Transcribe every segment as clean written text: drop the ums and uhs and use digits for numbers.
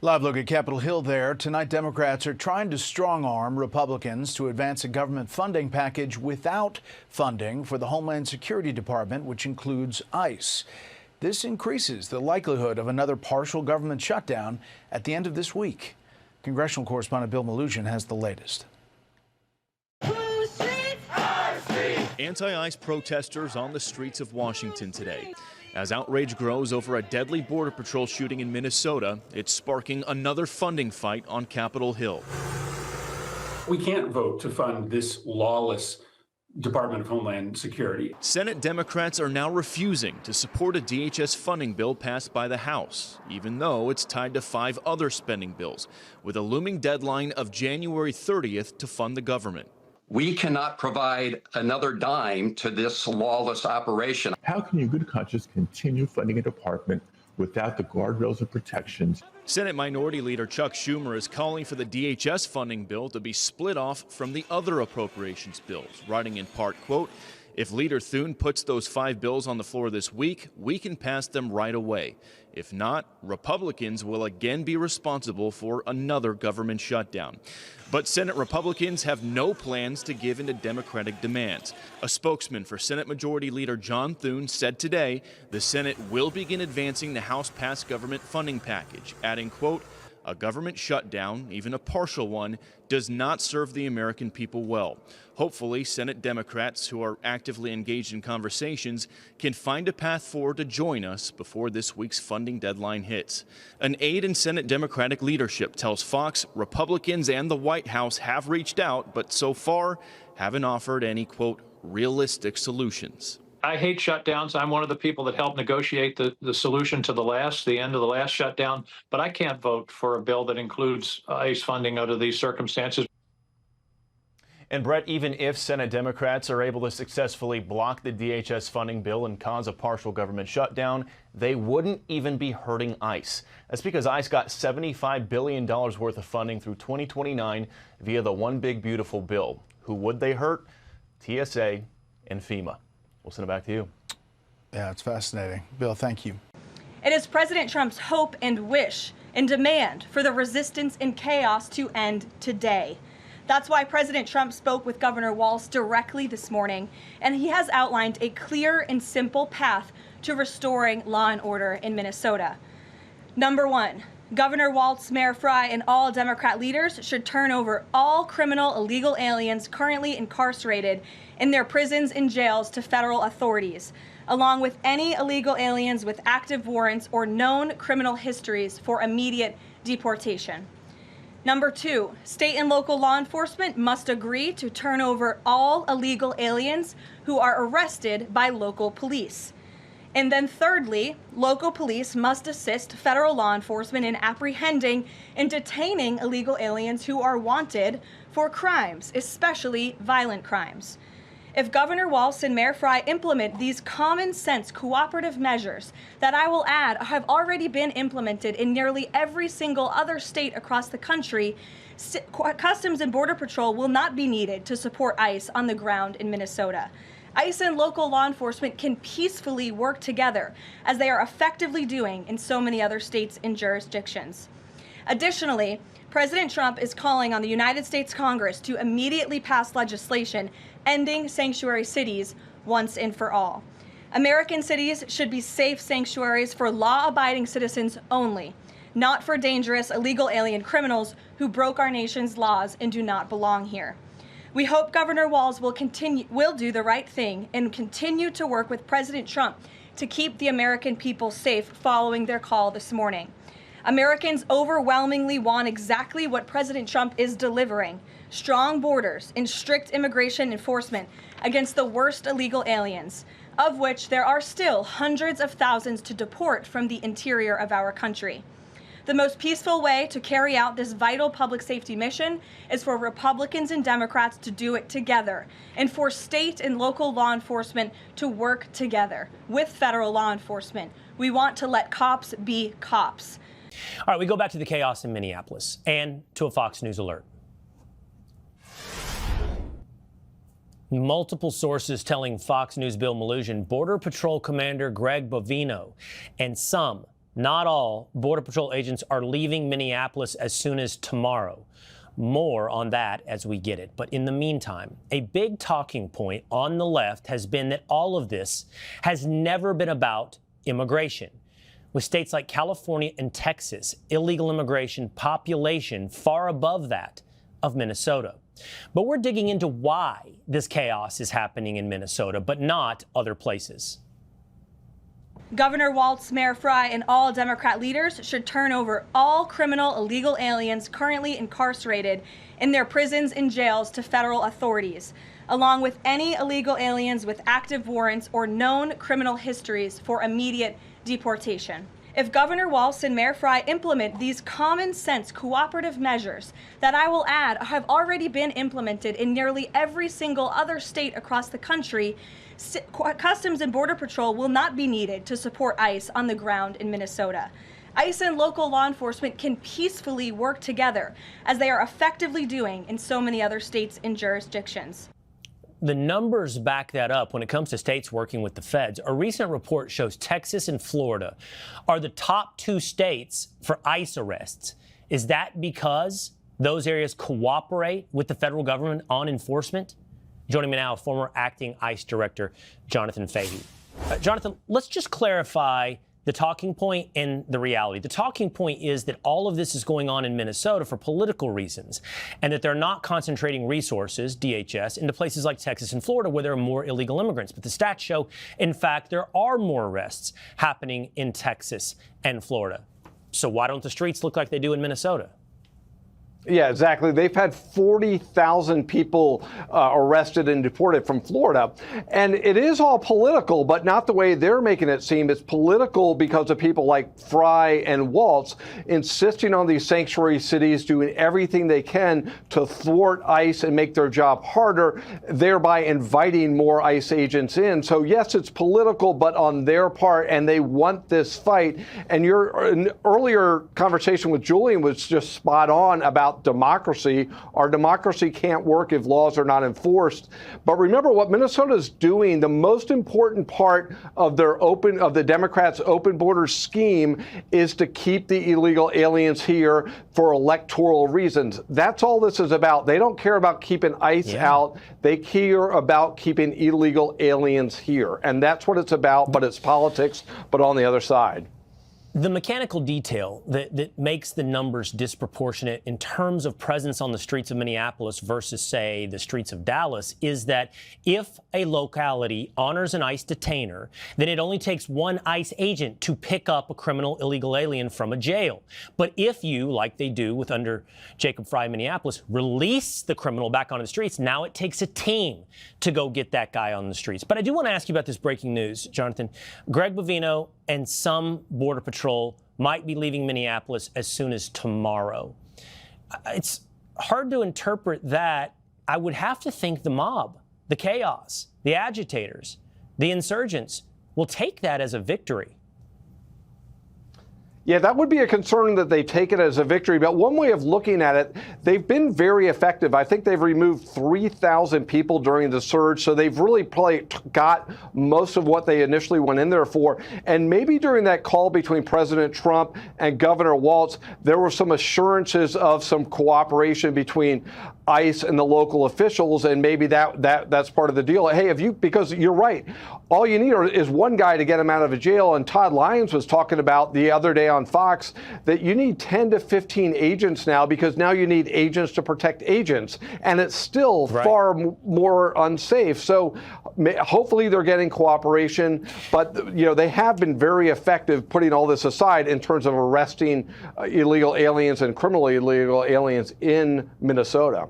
Live look at Capitol Hill there. Tonight, Democrats are trying to strong-arm Republicans to advance a government funding package without funding for the Homeland Security Department, which includes ICE. This increases the likelihood of another partial government shutdown at the end of this week. Congressional correspondent Bill Malugin has the latest. Anti-ICE protesters on the streets of Washington today. As outrage grows over a deadly Border Patrol shooting in Minnesota, it's sparking another funding fight on Capitol Hill. We can't vote to fund this lawless Department of Homeland Security. Senate Democrats are now refusing to support a DHS funding bill passed by the House, even though it's tied to 5 other spending bills, with a looming deadline of January 30th to fund the government. We cannot provide another dime to this lawless operation. How can you, in good conscience, continue funding a department without the guardrails and protections? Senate Minority Leader Chuck Schumer is calling for the DHS funding bill to be split off from the other appropriations bills, writing in part, quote, "If Leader Thune puts those 5 bills on the floor this week, we can pass them right away. If not, Republicans will again be responsible for another government shutdown." But Senate Republicans have no plans to give in to Democratic demands. A spokesman for Senate Majority Leader John Thune said today the Senate will begin advancing the House-passed government funding package, adding, quote, "A government shutdown, even a partial one, does not serve the American people well. Hopefully, Senate Democrats who are actively engaged in conversations can find a path forward to join us before this week's funding deadline hits." An aide in Senate Democratic leadership tells Fox Republicans and the White House have reached out, but so far haven't offered any, quote, "realistic solutions." I hate shutdowns. I'm one of the people that helped negotiate the solution to the end of the last shutdown, but I can't vote for a bill that includes ICE funding under these circumstances. And Brett, even if Senate Democrats are able to successfully block the DHS funding bill and cause a partial government shutdown, they wouldn't even be hurting ICE. That's because ICE got $75 billion worth of funding through 2029 via the One Big Beautiful Bill. Who would they hurt? TSA and FEMA. We'll send it back to you. Yeah, it's fascinating. Bill, thank you. It is President Trump's hope and wish and demand for the resistance and chaos to end today. That's why President Trump spoke with Governor Walz directly this morning, and he has outlined a clear and simple path to restoring law and order in Minnesota. Number 1, Governor Walz, Mayor Frey, and all Democrat leaders should turn over all criminal illegal aliens currently incarcerated in their prisons and jails to federal authorities, along with any illegal aliens with active warrants or known criminal histories for immediate deportation. Number 2, state and local law enforcement must agree to turn over all illegal aliens who are arrested by local police. And then thirdly, local police must assist federal law enforcement in apprehending and detaining illegal aliens who are wanted for crimes, especially violent crimes. If Governor Walz and Mayor Frey implement these common sense cooperative measures that I will add have already been implemented in nearly every single other state across the country, Customs and Border Patrol will not be needed to support ICE on the ground in Minnesota. ICE and local law enforcement can peacefully work together, as they are effectively doing in so many other states and jurisdictions. Additionally, President Trump is calling on the United States Congress to immediately pass legislation ending sanctuary cities once and for all. American cities should be safe sanctuaries for law-abiding citizens only, not for dangerous illegal alien criminals who broke our nation's laws and do not belong here. We hope Governor Walz will do the right thing and continue to work with President Trump to keep the American people safe following their call this morning. Americans overwhelmingly want exactly what President Trump is delivering: strong borders and strict immigration enforcement against the worst illegal aliens, of which there are still hundreds of thousands to deport from the interior of our country. The most peaceful way to carry out this vital public safety mission is for Republicans and Democrats to do it together, and for state and local law enforcement to work together with federal law enforcement. We want to let cops be cops. All right, we go back to the chaos in Minneapolis and to a Fox News alert. Multiple sources telling Fox News' Bill Malugin Border Patrol Commander Greg Bovino and some not all, Border Patrol agents are leaving Minneapolis as soon as tomorrow. More on that as we get it. But in the meantime, a big talking point on the left has been that all of this has never been about immigration. With states like California and Texas, illegal immigration population far above that of Minnesota. But we're digging into why this chaos is happening in Minnesota, but not other places. Governor Walz, Mayor Frey, and all Democrat leaders should turn over all criminal illegal aliens currently incarcerated in their prisons and jails to federal authorities, along with any illegal aliens with active warrants or known criminal histories for immediate deportation. If Governor Walz and Mayor Frey implement these common sense cooperative measures that I will add have already been implemented in nearly every single other state across the country, Customs and Border Patrol will not be needed to support ICE on the ground in Minnesota. ICE and local law enforcement can peacefully work together, as they are effectively doing in so many other states and jurisdictions. The numbers back that up when it comes to states working with the feds. A recent report shows Texas and Florida are the top 2 states for ICE arrests. Is that because those areas cooperate with the federal government on enforcement? Joining me now, former acting ICE director Jonathan Fahey. Jonathan, let's just clarify the talking point and the reality. The talking point is that all of this is going on in Minnesota for political reasons, and that they're not concentrating resources, DHS, into places like Texas and Florida where there are more illegal immigrants. But the stats show, in fact, there are more arrests happening in Texas and Florida. So why don't the streets look like they do in Minnesota? Yeah, exactly. They've had 40,000 people arrested and deported from Florida. And it is all political, but not the way they're making it seem. It's political because of people like Frey and Walz insisting on these sanctuary cities doing everything they can to thwart ICE and make their job harder, thereby inviting more ICE agents in. So, yes, it's political, but on their part, and they want this fight. And your earlier conversation with Julian was just spot on about democracy. Our democracy can't work if laws are not enforced. But remember what Minnesota is doing. The most important part of the Democrats' open border scheme is to keep the illegal aliens here for electoral reasons. That's all this is about. They don't care about keeping ICE out. They care about keeping illegal aliens here. And that's what it's about, but it's politics, but on the other side. The mechanical detail that makes the numbers disproportionate in terms of presence on the streets of Minneapolis versus, say, the streets of Dallas is that if a locality honors an ICE detainer, then it only takes one ICE agent to pick up a criminal illegal alien from a jail. But if you, like they do with under Jacob Frey in Minneapolis, release the criminal back onto the streets, now it takes a team to go get that guy on the streets. But I do want to ask you about this breaking news, Jonathan. Greg Bovino and some Border Patrol might be leaving Minneapolis as soon as tomorrow. It's hard to interpret that. I would have to think the mob, the chaos, the agitators, the insurgents will take that as a victory. Yeah, that would be a concern that they take it as a victory. But one way of looking at it, they've been very effective. I think they've removed 3,000 people during the surge. So they've really probably got most of what they initially went in there for. And maybe during that call between President Trump and Governor Walz, there were some assurances of some cooperation between ICE and the local officials. And maybe that's part of the deal. Hey, because you're right, all you need is one guy to get him out of a jail. And Todd Lyons was talking about the other day on Fox that you need 10 to 15 agents now, because now you need agents to protect agents, and it's still far more unsafe. So hopefully they're getting cooperation, but they have been very effective putting all this aside in terms of arresting illegal aliens and criminally illegal aliens in Minnesota.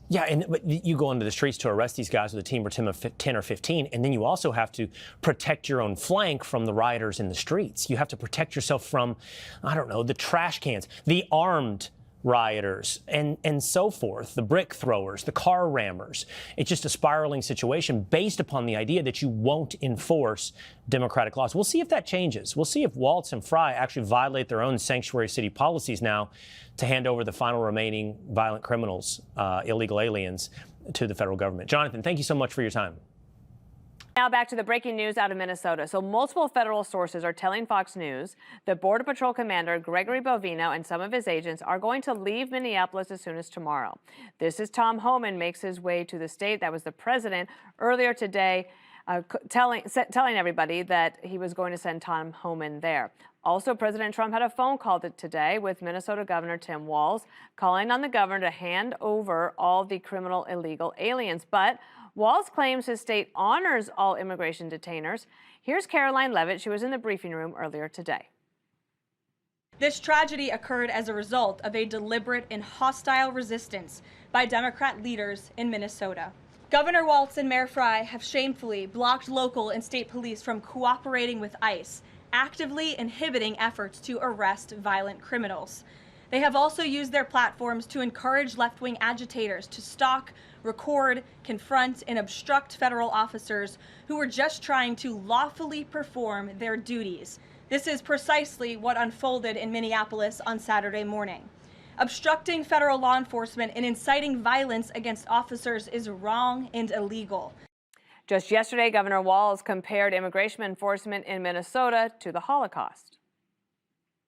Yeah, but you go into the streets to arrest these guys with a team of 10 or 15, and then you also have to protect your own flank from the rioters in the streets. You have to protect yourself from, I don't know, the trash cans, the armed rioters, and so forth, the brick throwers, the car rammers. It's just a spiraling situation based upon the idea that you won't enforce democratic laws. We'll see if that changes. We'll see if Walz and Frey actually violate their own sanctuary city policies now to hand over the final remaining violent criminals, illegal aliens, to the federal government. Jonathan, thank you so much for your time. Now back to the breaking news out of Minnesota. So multiple federal sources are telling Fox News that Border Patrol Commander Gregory Bovino and some of his agents are going to leave Minneapolis as soon as tomorrow. This is Tom Homan makes his way to the state. That was the president earlier today telling everybody that he was going to send Tom Homan there. Also, President Trump had a phone call today with Minnesota Governor Tim Walz, calling on the governor to hand over all the criminal illegal aliens. But Walz claims his state honors all immigration detainers. Here's Caroline Levitt. She was in the briefing room earlier today. This tragedy occurred as a result of a deliberate and hostile resistance by Democrat leaders in Minnesota. Governor Walz and Mayor Frey have shamefully blocked local and state police from cooperating with ICE, actively inhibiting efforts to arrest violent criminals. They have also used their platforms to encourage left-wing agitators to stalk, record, confront, and obstruct federal officers who were just trying to lawfully perform their duties. This is precisely what unfolded in Minneapolis on Saturday morning. Obstructing federal law enforcement and inciting violence against officers is wrong and illegal. Just yesterday, Governor Walz compared immigration enforcement in Minnesota to the Holocaust.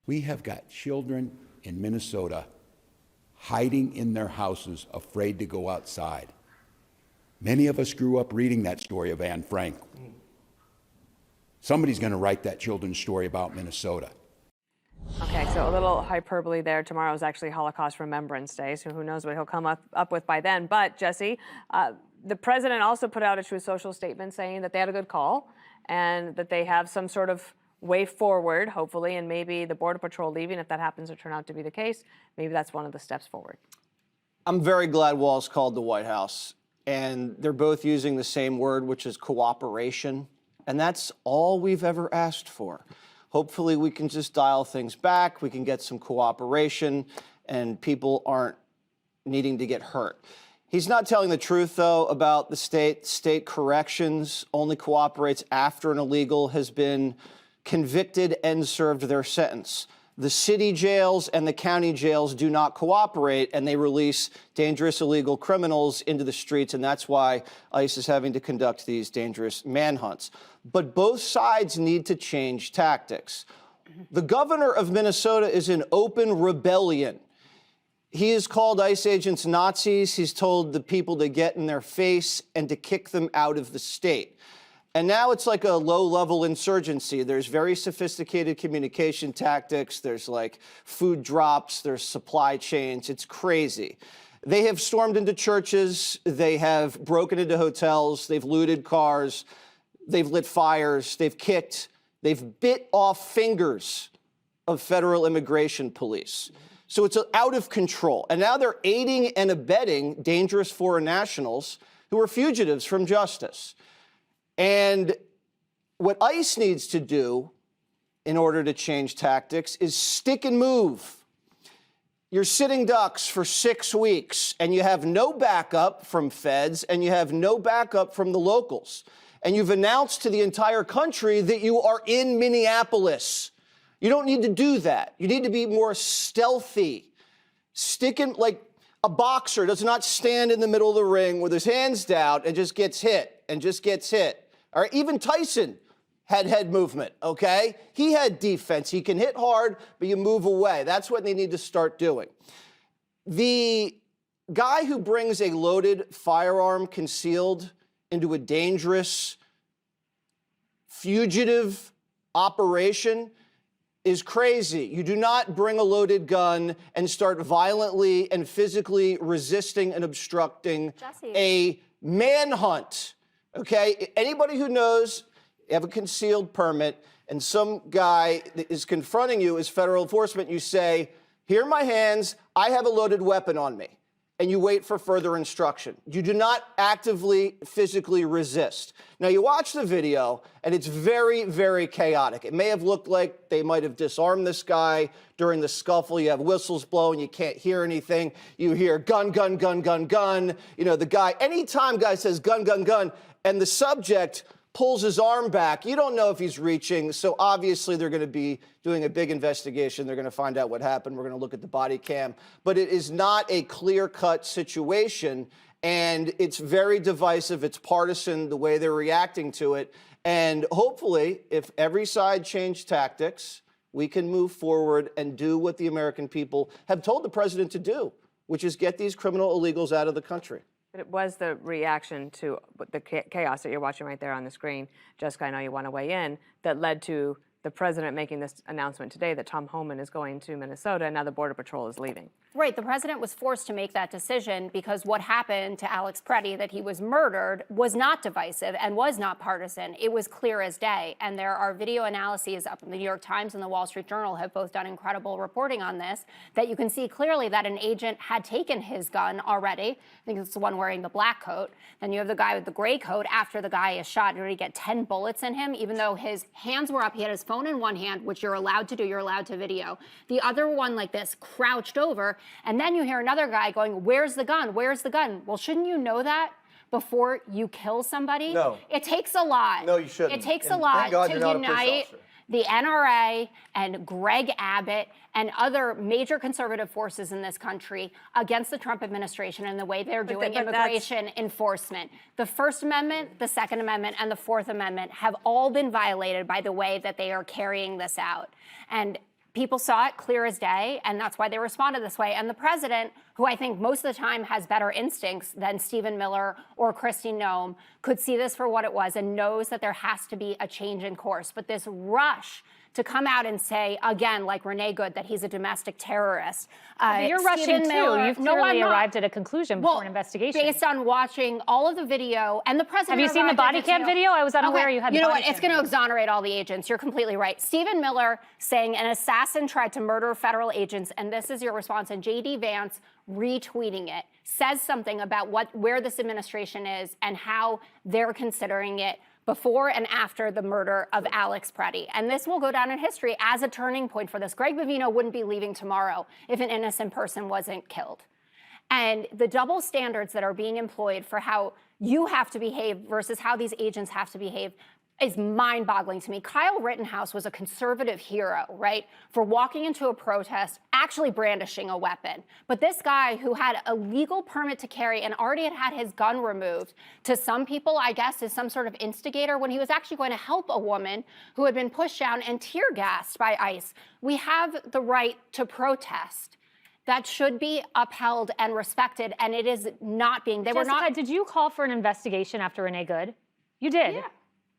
We have got children in Minnesota hiding in their houses, afraid to go outside. Many of us grew up reading that story of Anne Frank. Somebody's going to write that children's story about Minnesota. Okay, so a little hyperbole there. Tomorrow is actually Holocaust Remembrance Day, so who knows what he'll come up with by then. But, Jesse, the president also put out a true social statement saying that they had a good call and that they have some sort of way forward, hopefully, and maybe the Border Patrol leaving, if that happens to turn out to be the case, maybe that's one of the steps forward. I'm very glad Walz called the White House, and they're both using the same word, which is cooperation, and that's all we've ever asked for. Hopefully we can just dial things back, we can get some cooperation, and people aren't needing to get hurt. He's not telling the truth, though, about the state. State corrections only cooperates after an illegal has been convicted and served their sentence. The city jails and the county jails do not cooperate, and they release dangerous illegal criminals into the streets, and that's why ICE is having to conduct these dangerous manhunts. But both sides need to change tactics. The governor of Minnesota is in open rebellion. He has called ICE agents Nazis. He's told the people to get in their face and to kick them out of the state. And now it's like a low-level insurgency. There's very sophisticated communication tactics. There's like food drops. There's supply chains. It's crazy. They have stormed into churches. They have broken into hotels. They've looted cars. They've lit fires. They've kicked. They've bit off fingers of federal immigration police. So it's out of control. And now they're aiding and abetting dangerous foreign nationals who are fugitives from justice. And what ICE needs to do in order to change tactics is stick and move. You're sitting ducks for 6 weeks, and you have no backup from feds, and you have no backup from the locals. And you've announced to the entire country that you are in Minneapolis. You don't need to do that. You need to be more stealthy. Sticking like a boxer does not stand in the middle of the ring with his hands down and just gets hit and just gets hit. All right, even Tyson had head movement, okay? He had defense. He can hit hard, but you move away. That's what they need to start doing. The guy who brings a loaded firearm concealed into a dangerous fugitive operation is crazy. You do not bring a loaded gun and start violently and physically resisting and obstructing a manhunt. Okay, anybody who knows, you have a concealed permit, and some guy is confronting you as federal enforcement, you say, here are my hands, I have a loaded weapon on me, and you wait for further instruction. You do not actively, physically resist. Now, you watch the video, and it's very, very chaotic. It may have looked like they might have disarmed this guy during the scuffle. You have whistles blowing, you can't hear anything. You hear gun, gun, gun, gun, gun. You know, the guy, anytime guy says gun, gun, gun, and the subject pulls his arm back, you don't know if he's reaching, so obviously they're going to be doing a big investigation. They're going to find out what happened. We're going to look at the body cam. But it is not a clear-cut situation, And it's very divisive. It's partisan, the way they're reacting to it. And hopefully, if every side changed tactics, we can move forward and do what the American people have told the president to do, which is get these criminal illegals out of the country. But it was the reaction to the chaos that you're watching right there on the screen, Jessica, I know you want to weigh in, that led to the president making this announcement today that Tom Homan is going to Minnesota, and now the Border Patrol is leaving. Right. The president was forced to make that decision because what happened to Alex Preddy, that he was murdered, was not divisive and was not partisan. It was clear as day. And there are video analyses up in the New York Times and the Wall Street Journal have both done incredible reporting on this, that you can see clearly that an agent had taken his gun already. I think it's the one wearing the black coat. Then you have the guy with the gray coat. After the guy is shot, you already get 10 bullets in him, even though his hands were up. He had his phone in one hand, which you're allowed to do. You're allowed to video. The other one like this, crouched over. And then you hear another guy going, where's the gun? Where's the gun? Well, shouldn't you know that before you kill somebody? No. It takes a lot. No, you shouldn't. It takes a And lot thank God to you're not a police unite officer. the NRA and Greg Abbott and other major conservative forces in this country against the Trump administration and the way they're doing immigration enforcement. The First Amendment, the Second Amendment, and the Fourth Amendment have all been violated by the way that they are carrying this out. And people saw it clear as day, and that's why they responded this way. And the president, who I think most of the time has better instincts than Stephen Miller or Kristi Noem, could see this for what it was and knows that there has to be a change in course. But this rush to come out and say, again, like Renee Good, that he's a domestic terrorist. But you're rushing too. You've clearly arrived at a conclusion before an investigation. Based on watching all of the video, and the president. Have you seen the body cam video? I was unaware you had the body cam. You know what? It's going to exonerate all the agents. You're completely right. Stephen Miller saying an assassin tried to murder federal agents, and this is your response. And J.D. Vance retweeting it says something about where this administration is and how they're considering it before and after the murder of Alex Preddy. And this will go down in history as a turning point for this. Greg Bovino wouldn't be leaving tomorrow if an innocent person wasn't killed. And the double standards that are being employed for how you have to behave versus how these agents have to behave is mind-boggling to me. Kyle Rittenhouse was a conservative hero, right, for walking into a protest, actually brandishing a weapon. But this guy who had a legal permit to carry and already had his gun removed, to some people, I guess, is some sort of instigator when he was actually going to help a woman who had been pushed down and tear-gassed by ICE. We have the right to protest. That should be upheld and respected, and it is not being. Jessica, did you call for an investigation after Renee Good? You did. Yeah.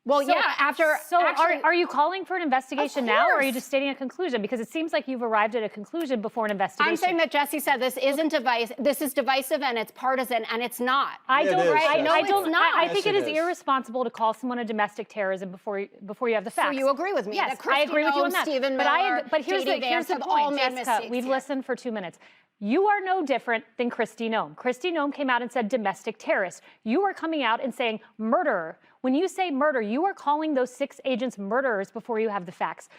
Well, so, yeah, after. So are you calling for an investigation now, or are you just stating a conclusion? Because it seems like you've arrived at a conclusion before an investigation. I'm saying that Jesse said this isn't divisive. This is divisive and it's partisan, and it's not. I don't. Right? No, it's not. I think it is irresponsible to call someone a domestic terrorism before you have the facts. So you agree with me? Yes, that I agree with you on that. Stephen Miller, but here's the point, Jessica. We've listened for 2 minutes. You are no different than Kristi Noem. Kristi Noem came out and said domestic terrorist. You are coming out and saying murderer. When you say murder, you are calling those 6 agents murderers before you have the facts.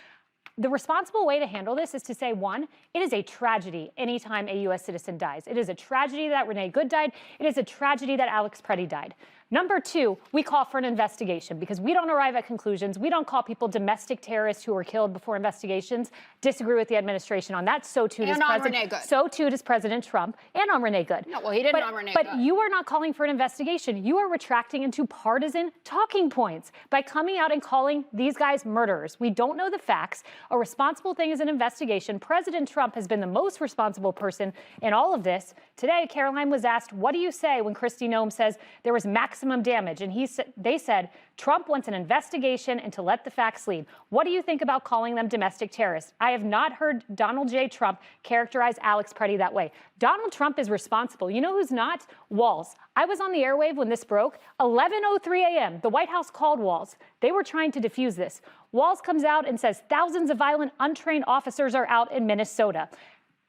The responsible way to handle this is to say, one, it is a tragedy anytime a U.S. citizen dies. It is a tragedy that Renee Good died. It is a tragedy that Alex Preddy died. Number 2, we call for an investigation because we don't arrive at conclusions. We don't call people domestic terrorists who were killed before investigations. Disagree with the administration on that. So too does President Trump and on Renee Good. No, well, he didn't on Renee Good. But you are not calling for an investigation. You are retracting into partisan talking points by coming out and calling these guys murderers. We don't know the facts. A responsible thing is an investigation. President Trump has been the most responsible person in all of this. Today, Caroline was asked, what do you say when Kristi Noem says there was maximum damage? And they said, Trump wants an investigation and to let the facts lead. What do you think about calling them domestic terrorists? I have not heard Donald J. Trump characterize Alex Preddy that way. Donald Trump is responsible. You know who's not? Walz. I was on the airwave when this broke. 11:03 a.m. The White House called Walz. They were trying to defuse this. Walz comes out and says thousands of violent, untrained officers are out in Minnesota.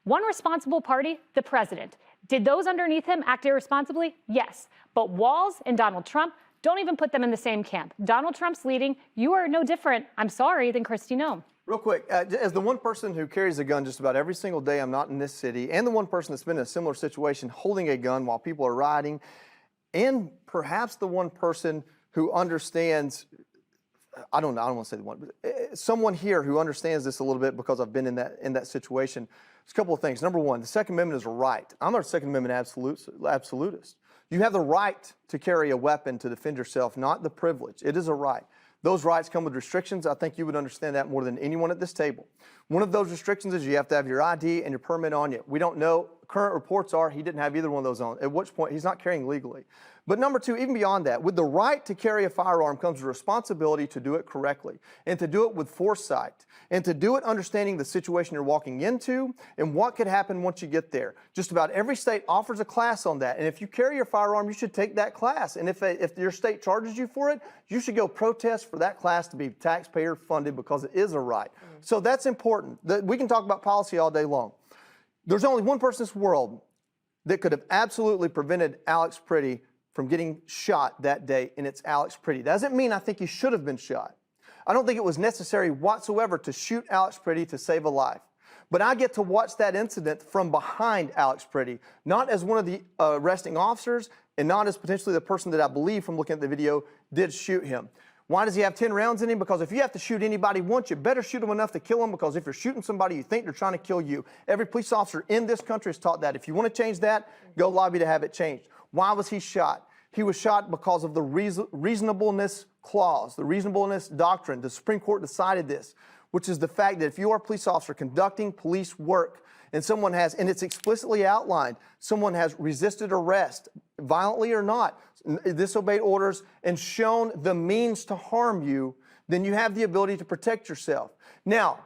One responsible party, the president. Did those underneath him act irresponsibly? Yes. But Walz and Donald Trump, don't even put them in the same camp. Donald Trump's leading. You are no different, I'm sorry, than Kristi Noem. Real quick, as the one person who carries a gun just about every single day I'm not in this city, and the one person that's been in a similar situation holding a gun while people are riding, and perhaps the one person who understands, I don't want to say the one, but someone here who understands this a little bit because I've been in that situation. There's a couple of things. Number one, the Second Amendment is a right. I'm not a Second Amendment absolutist. You have the right to carry a weapon to defend yourself, not the privilege. It is a right. Those rights come with restrictions. I think you would understand that more than anyone at this table. One of those restrictions is you have to have your ID and your permit on you. We don't know. Current reports are he didn't have either one of those on, at which point he's not carrying legally. But number two, even beyond that, with the right to carry a firearm comes the responsibility to do it correctly and to do it with foresight and to do it understanding the situation you're walking into and what could happen once you get there. Just about every state offers a class on that. And if you carry your firearm, you should take that class. And if your state charges you for it, you should go protest for that class to be taxpayer funded because it is a right. So that's important. We can talk about policy all day long. There's only one person in this world that could have absolutely prevented Alex Pretty from getting shot that day, and it's Alex Pretty. That doesn't mean I think he should have been shot. I don't think it was necessary whatsoever to shoot Alex Pretty to save a life. But I get to watch that incident from behind Alex Pretty, not as one of the arresting officers and not as potentially the person that I believe from looking at the video did shoot him. Why does he have 10 rounds in him? Because if you have to shoot anybody once, you better shoot them enough to kill them, because if you're shooting somebody, you think they're trying to kill you. Every police officer in this country is taught that. If you want to change that, go lobby to have it changed. Why was he shot? He was shot because of the reasonableness clause, the reasonableness doctrine. The Supreme Court decided this, which is the fact that if you are a police officer conducting police work and someone has, and it's explicitly outlined, someone has resisted arrest, violently or not, disobeyed orders, and shown the means to harm you, then you have the ability to protect yourself. Now,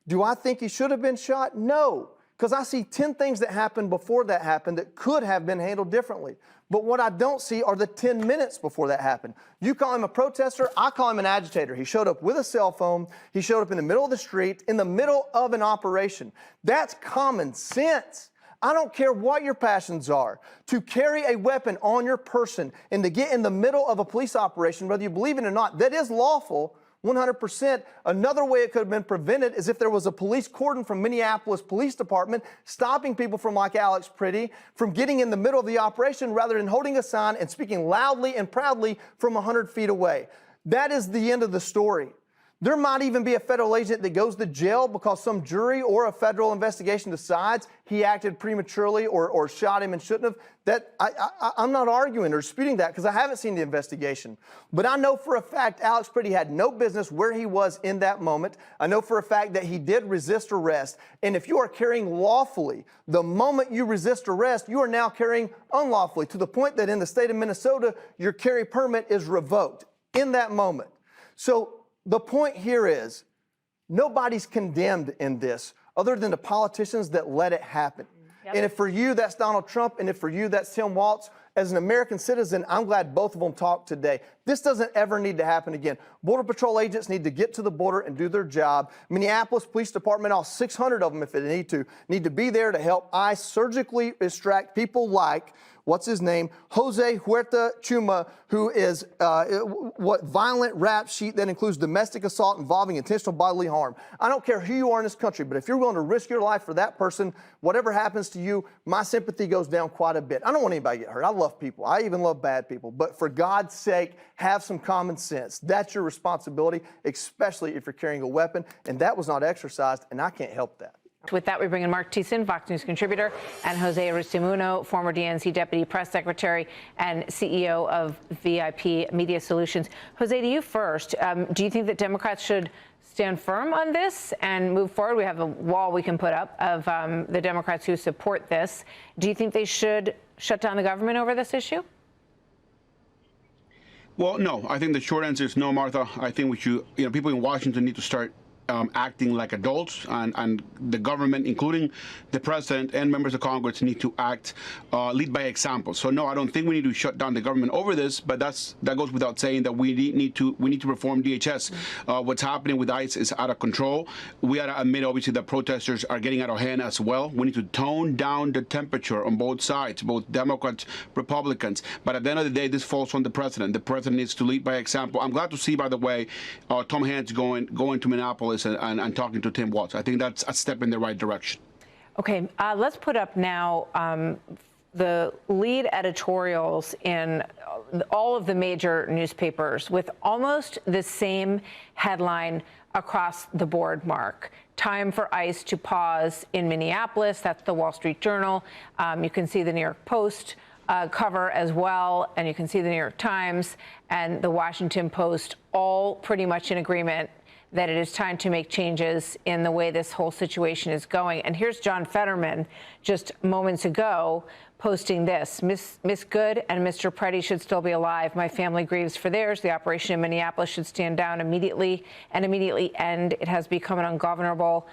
do I think he should have been shot? No, because I see 10 things that happened before that happened that could have been handled differently. But what I don't see are the 10 minutes before that happened. You call him a protester, I call him an agitator. He showed up with a cell phone. He showed up in the middle of the street, in the middle of an operation. That's common sense. I don't care what your passions are. To carry a weapon on your person and to get in the middle of a police operation, whether you believe it or not, that is lawful. 100%. Another way it could have been prevented is if there was a police cordon from Minneapolis Police Department stopping people from, like Alex Pretty, from getting in the middle of the operation rather than holding a sign and speaking loudly and proudly from 100 feet away. That is the end of the story. There might even be a federal agent that goes to jail because some jury or a federal investigation decides he acted prematurely or shot him and shouldn't have. I'm not arguing or disputing that because I haven't seen the investigation. But I know for a fact Alex Pretty had no business where he was in that moment. I know for a fact that he did resist arrest. And if you are carrying lawfully, the moment you resist arrest, you are now carrying unlawfully, to the point that in the state of Minnesota, your carry permit is revoked in that moment. So the point here is nobody's condemned in this other than the politicians that let it happen. Yep. And if for you that's Donald Trump and if for you that's Tim Walz, as an American citizen, I'm glad both of them talked today. This doesn't ever need to happen again. Border Patrol agents need to get to the border and do their job. Minneapolis Police Department, all 600 of them if they need to be there to help ICE surgically extract people like, what's his name, Jose Huerta Chuma, who is violent rap sheet that includes domestic assault involving intentional bodily harm. I don't care who you are in this country, but if you're willing to risk your life for that person, whatever happens to you, my sympathy goes down quite a bit. I don't want anybody to get hurt. I love people. I even love bad people. But for God's sake, have some common sense. That's your responsibility, especially if you're carrying a weapon. And that was not exercised, and I can't help that. With that, we bring in Mark Thiessen, Fox News contributor, and Jose Aristimuño, former DNC deputy press secretary and CEO of VIP Media Solutions. Jose, to you first. Do you think that Democrats should stand firm on this and move forward? We have a wall we can put up of the Democrats who support this. Do you think they should shut down the government over this issue? Well, no. I think the short answer is no, Martha. I think we should, people in Washington need to start acting like adults, and the government, including the president and members of Congress, need to act, lead by example. So no, I don't think we need to shut down the government over this, but that goes without saying that we need to reform DHS. What's happening with ICE is out of control. We gotta admit, obviously, that protesters are getting out of hand as well. We need to tone down the temperature on both sides, both Democrats, Republicans. But at the end of the day, this falls on the president. The president needs to lead by example. I'm glad to see, by the way, Tom Hanks going to Minneapolis and talking to Tim Walz. I think that's a step in the right direction. Okay, let's put up now the lead editorials in all of the major newspapers with almost the same headline across the board, Mark. Time for ICE to pause in Minneapolis. That's the Wall Street Journal. You can see the New York Post cover as well. And you can see the New York Times and the Washington Post all pretty much in agreement that it is time to make changes in the way this whole situation is going. And here's John Fetterman just moments ago posting this. Miss Good and Mr. Preddy should still be alive. My family grieves for theirs. The operation in Minneapolis should stand down immediately and immediately end. It has become an ungovernable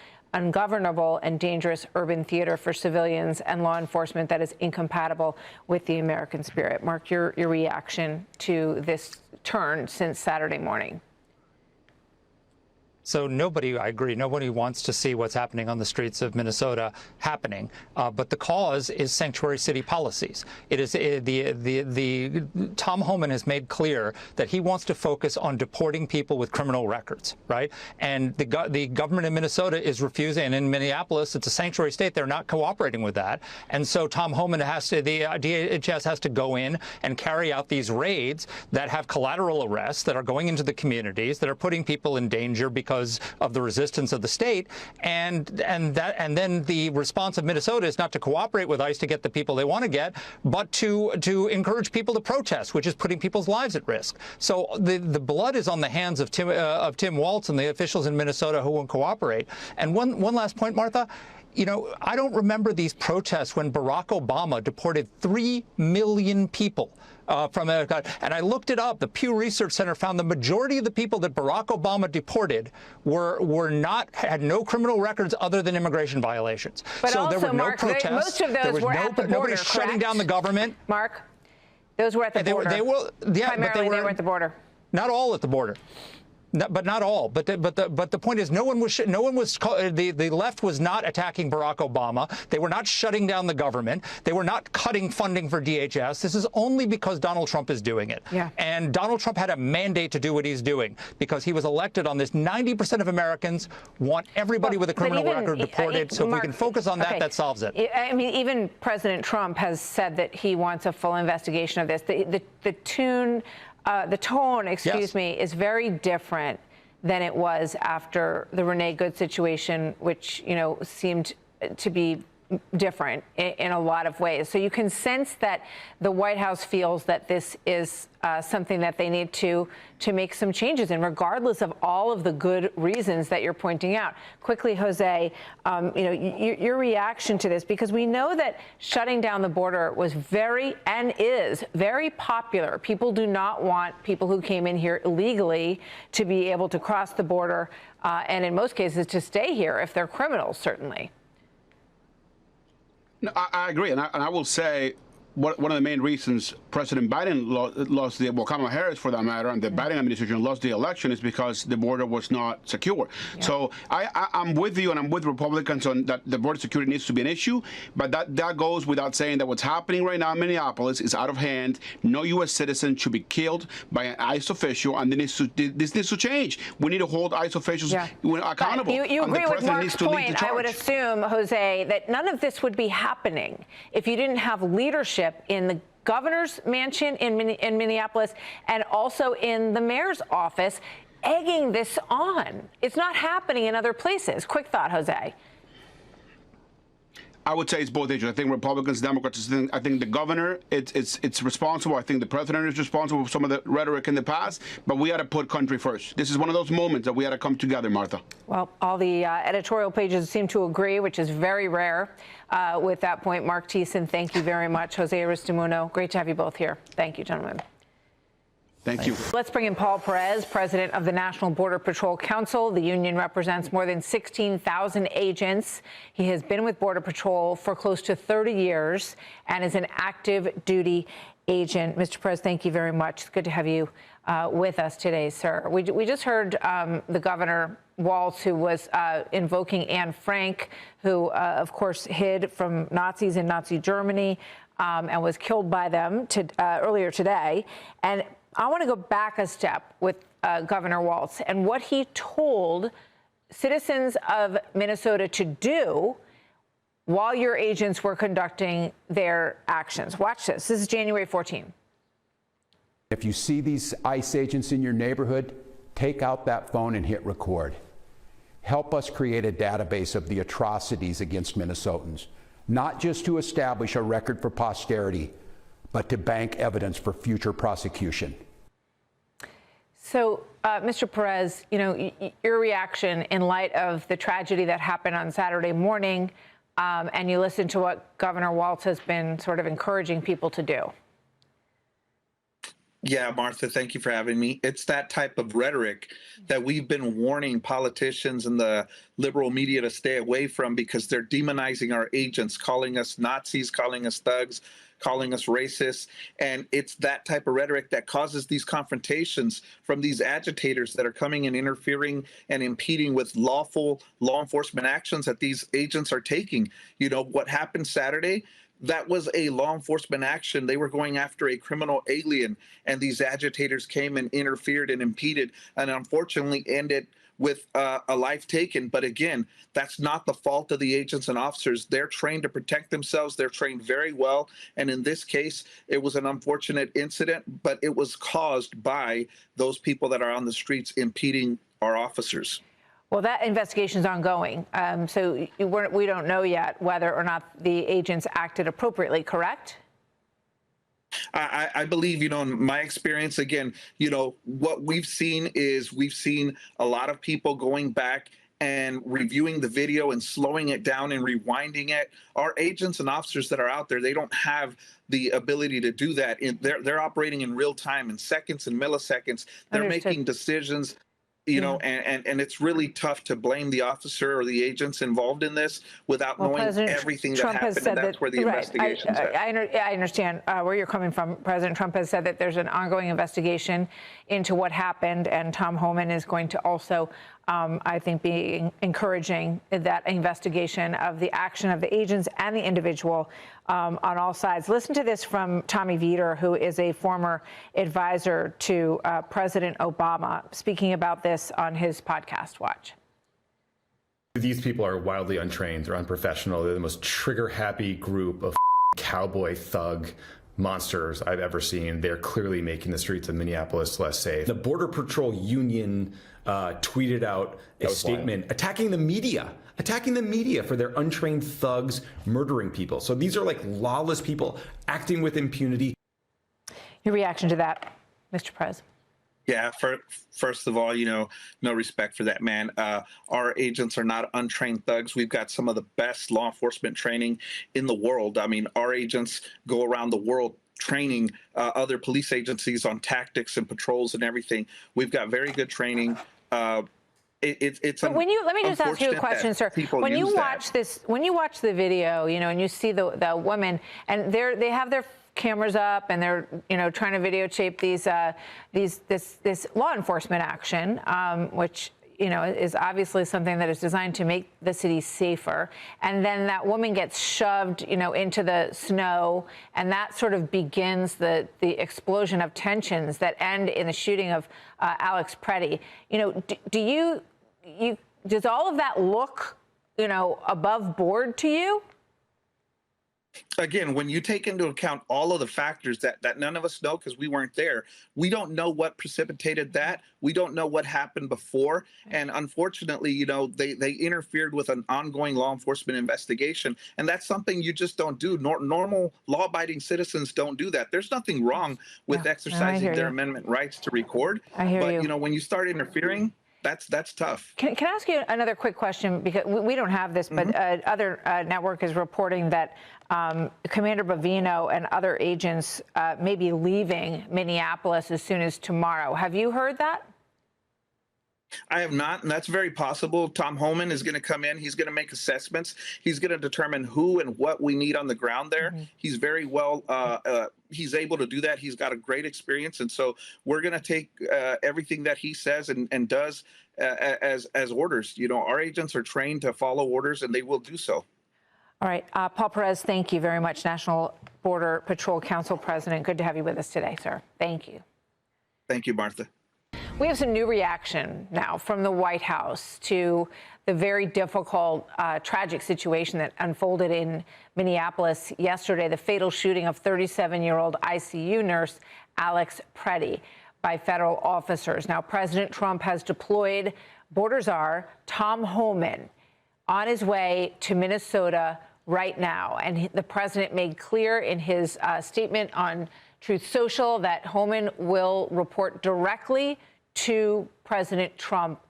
and dangerous urban theater for civilians and law enforcement that is incompatible with the American spirit. Mark, your reaction to this turn since Saturday morning. So I agree, nobody wants to see what's happening on the streets of Minnesota happening. But the cause is sanctuary city policies. It is Tom Homan has made clear that he wants to focus on deporting people with criminal records, right? And the government in Minnesota is refusing, and in Minneapolis, it's a sanctuary state, they're not cooperating with that. And so Tom Homan the DHS has to go in and carry out these raids that have collateral arrests that are going into the communities, that are putting people in danger because of the resistance of the state, and then the response of Minnesota is not to cooperate with ICE to get the people they want to get, but to encourage people to protest, which is putting people's lives at risk. So the blood is on the hands of Tim Walz and the officials in Minnesota who won't cooperate. And one last point, Martha. You know, I don't remember these protests when Barack Obama deported 3 million people from America. And I looked it up. The Pew Research Center found the majority of the people that Barack Obama deported had no criminal records other than immigration violations. But so also, there were no Mark, protests. most of those were at the border, Nobody's shutting down the government. Mark, those were at the border. Primarily, they were at the border. Not all at the border. But not all. But the point is, the left was not attacking Barack Obama. They were not shutting down the government. They were not cutting funding for DHS. This is only because Donald Trump is doing it. Yeah. And Donald Trump had a mandate to do what he's doing because he was elected on this. 90% of Americans want everybody with a criminal record deported. So Mark, if we can focus on that, that solves it. I mean, even President Trump has said that he wants a full investigation of this. The tone, excuse me, is very different than it was after the Renee Good situation, which, seemed to be different in a lot of ways. So you can sense that the White House feels that this is something that they need to make some changes in, regardless of all of the good reasons that you're pointing out. Quickly, Jose, your reaction to this, because we know that shutting down the border was is very popular. People do not want people who came in here illegally to be able to cross the border, and in most cases to stay here if they're criminals, certainly. No, I agree, and I will say one of the main reasons President Biden lost Kamala Harris, for that matter, and the Biden administration lost the election is because the border was not secure. Yeah. So I'm with you, and I'm with Republicans on that the border security needs to be an issue, but that goes without saying that what's happening right now in Minneapolis is out of hand. No U.S. citizen should be killed by an ICE official, and this needs to change. We need to hold ICE officials accountable. But you agree with Mark's point, I would assume, Jose, that none of this would be happening if you didn't have leadership in the governor's mansion in Minneapolis and also in the mayor's office egging this on. It's not happening in other places. Quick thought, Jose. I would say it's both issues. I think Republicans, Democrats, I think the governor, it's responsible. I think the president is responsible for some of the rhetoric in the past, but we got to put country first. This is one of those moments that we got to come together, Martha. Well, all the editorial pages seem to agree, which is very rare. With that point, Mark Thiessen, thank you very much. Jose Aristimuño, great to have you both here. Thank you, gentlemen. Thank you. Let's bring in Paul Perez, president of the National Border Patrol Council. The union represents more than 16,000 agents. He has been with Border Patrol for close to 30 years and is an active duty agent. Mr. Perez, thank you very much. It's good to have you with us today, sir. We just heard the Governor Walz, who was invoking Anne Frank, who, of course, hid from Nazis in Nazi Germany and was killed by them earlier today. And I want to go back a step with Governor Walz and what he told citizens of Minnesota to do while your agents were conducting their actions. Watch this. This is January 14. If you see these ICE agents in your neighborhood, take out that phone and hit record. Help us create a database of the atrocities against Minnesotans, not just to establish a record for posterity, but to bank evidence for future prosecution. So, Mr. Perez, you know, your reaction in light of the tragedy that happened on Saturday morning, and you listen to what Governor Walz has been sort of encouraging people to do. Yeah, Martha, thank you for having me. It's that type of rhetoric that we've been warning politicians and the liberal media to stay away from, because they're demonizing our agents, calling us Nazis, calling us thugs, calling us racist. And it's that type of rhetoric that causes these confrontations from these agitators that are coming and interfering and impeding with lawful law enforcement actions that these agents are taking. You know, what happened Saturday, that was a law enforcement action. They were going after a criminal alien, and these agitators came and interfered and impeded, and unfortunately ended with a life taken. But again, that's not the fault of the agents and officers. They're trained to protect themselves. They're trained very well. And in this case, it was an unfortunate incident, but it was caused by those people that are on the streets impeding our officers. Well, that investigation is ongoing, so we don't know yet whether or not the agents acted appropriately, correct? I believe, you know, in my experience, again, you know, what we've seen is we've seen a lot of people going back and reviewing the video and slowing it down and rewinding it. Our agents and officers that are out there, they don't have the ability to do that. They're operating in real time, in seconds and milliseconds. They're Understood. making decisions. You know, and it's really tough to blame the officer or the agents involved in this without knowing everything that happened, and that's where the investigation's at. I understand where you're coming from. President Trump has said that there's an ongoing investigation into what happened, and Tom Homan is going to also, I think, be encouraging that investigation of the action of the agents and the individual on all sides. Listen to this from Tommy Vietor, who is a former advisor to President Obama, speaking about this on his podcast. Watch. These people are wildly untrained. They're unprofessional. They're the most trigger-happy group of cowboy thug monsters I've ever seen. They're clearly making the streets of Minneapolis less safe. The Border Patrol Union tweeted out a statement attacking the media for their untrained thugs murdering people. So these are like lawless people acting with impunity. Your reaction to that, Mr. Perez? Yeah, first of all, you know, no respect for that man. Our agents are not untrained thugs. We've got some of the best law enforcement training in the world. I mean, our agents go around the world training other police agencies on tactics and patrols and everything. We've got very good training. It's but when you let me just ask you a question, sir. When you watch this, when you watch the video, you know, and you see the woman, and they have their cameras up, and they're, you know, trying to videotape this law enforcement action, which, you know, is obviously something that is designed to make the city safer. And then that woman gets shoved, you know, into the snow, and that sort of begins the explosion of tensions that end in the shooting of Alex Preddy. You know, does all of that look, you know, above board to you? Again, when you take into account all of the factors that none of us know because we weren't there, we don't know what precipitated that. We don't know what happened before. And unfortunately, you know, they interfered with an ongoing law enforcement investigation. And that's something you just don't do. Normal law-abiding citizens don't do that. There's nothing wrong with exercising their amendment rights to record. But, you know, when you start interfering, that's tough. Can I ask you another quick question? Because we don't have this, but other network is reporting that Commander Bovino and other agents may be leaving Minneapolis as soon as tomorrow. Have you heard that? I have not, and that's very possible. Tom Homan is going to come in. He's going to make assessments. He's going to determine who and what we need on the ground there. He's very well, he's able to do that. He's got a great experience. And so we're going to take everything that he says and does as orders. You know, our agents are trained to follow orders, and they will do so. All right. Paul Perez, thank you very much. National Border Patrol Council President. Good to have you with us today, sir. Thank you. Thank you, Martha. We have some new reaction now from the White House to the very difficult, tragic situation that unfolded in Minneapolis yesterday, the fatal shooting of 37-year-old ICU nurse Alex Preddy by federal officers. Now, President Trump has deployed border czar Tom Homan on his way to Minnesota right now. And the president made clear in his statement on Truth Social that HOMAN will report directly to President Trump